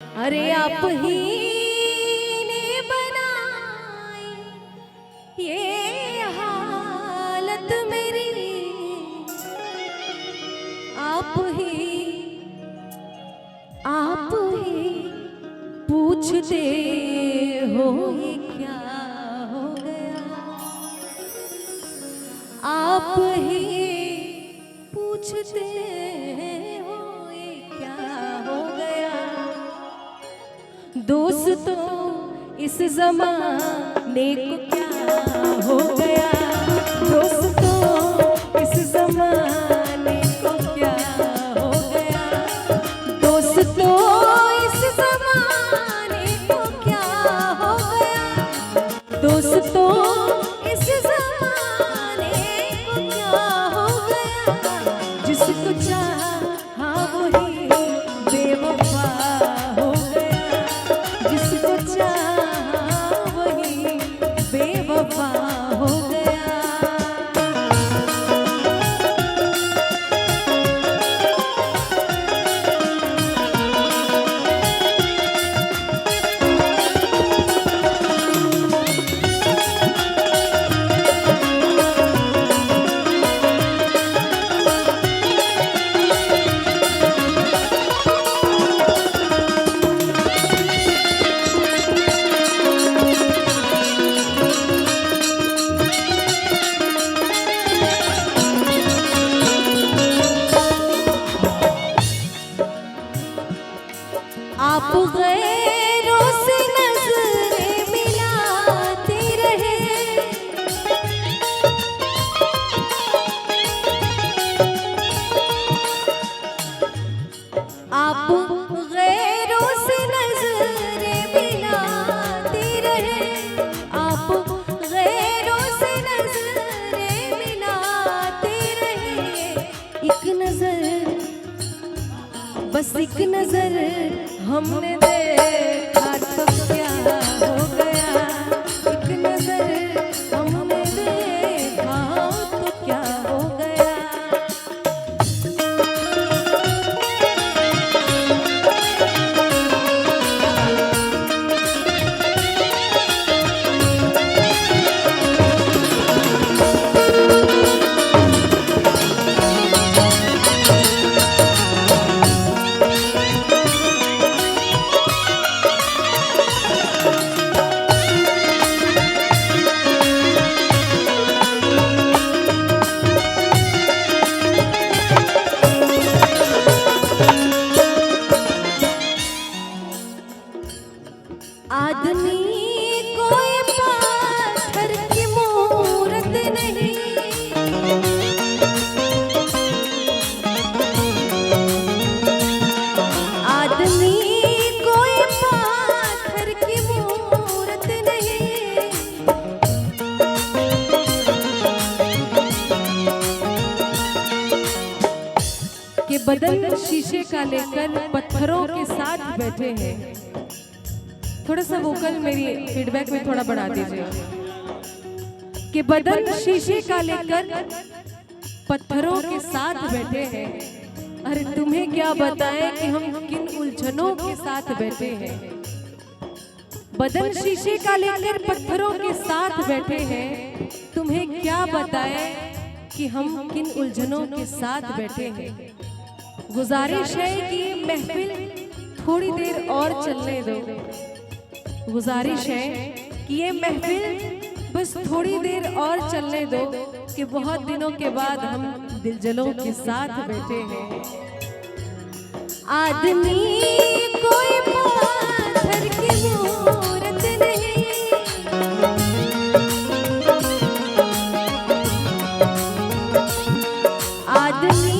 अरे आप ही ने बनाई ये हालत मेरी, आप ही पूछते हो ये क्या हो गया, आप ही पूछते हो ये क्या हो गया। दोस्तों इस ज़माने को क्या हो गया, दोस्तों इस ज़माने को क्या हो गया, दोस्तों इस ज़माने को क्या हो गया, दोस्तों इस ज़माने को क्या हो गया। जिसको चाहा वही बेवफा हो गया, जिसको चाहा वही बेवफा हो गया। आप गैरों से नजरें मिलाते रहे, आप गैरों से नजरें मिलाते रहे, आप गैरों से नजरें मिलाते रहे। एक नजर, बस एक नजर हमने देखा तो क्या हो गया, एक नजर हमने देखा तो क्या हो गया। आदमी कोई पत्थर की मूरत नहीं, आदमी कोई पत्थर की मूरत नहीं। कि बदन शीशे का लेकर पत्थरों के साथ बैठे हैं। थोड़ा सा वोकल मेरी फीडबैक में थोड़ा बढ़ा दीजिए। कि बदन शीशे का लेकर पत्थरों के साथ बैठे हैं। अरे तुम्हें क्या बताएं कि हम किन उलझनों के साथ बैठे हैं। बदन शीशे का लेकर पत्थरों के साथ बैठे हैं। तुम्हें क्या बताएं कि हम किन उलझनों के साथ बैठे हैं। गुजारिश है कि महफिल थोड़ी देर और चलने दो, गुजारिश है कि ये महफिल बस थोड़ी देर और चलने दो। कि बहुत दिनों के बाद हम दिलजलों के साथ बैठे हैं। आदमी कोई पत्थर की मूरत नहीं, आदमी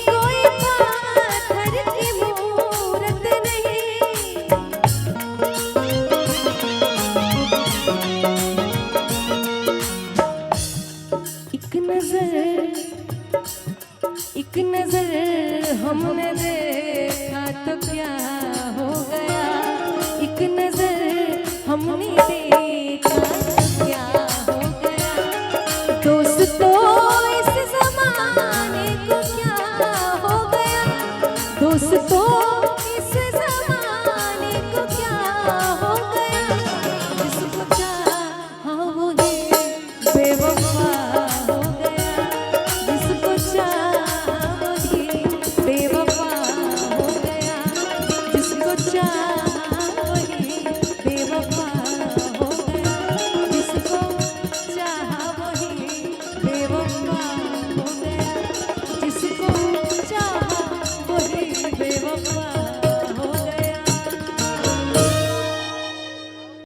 कोई पत्थर की मूरत नहीं। एक नजर हमने देखा तो क्या हो गया, एक नजर हमने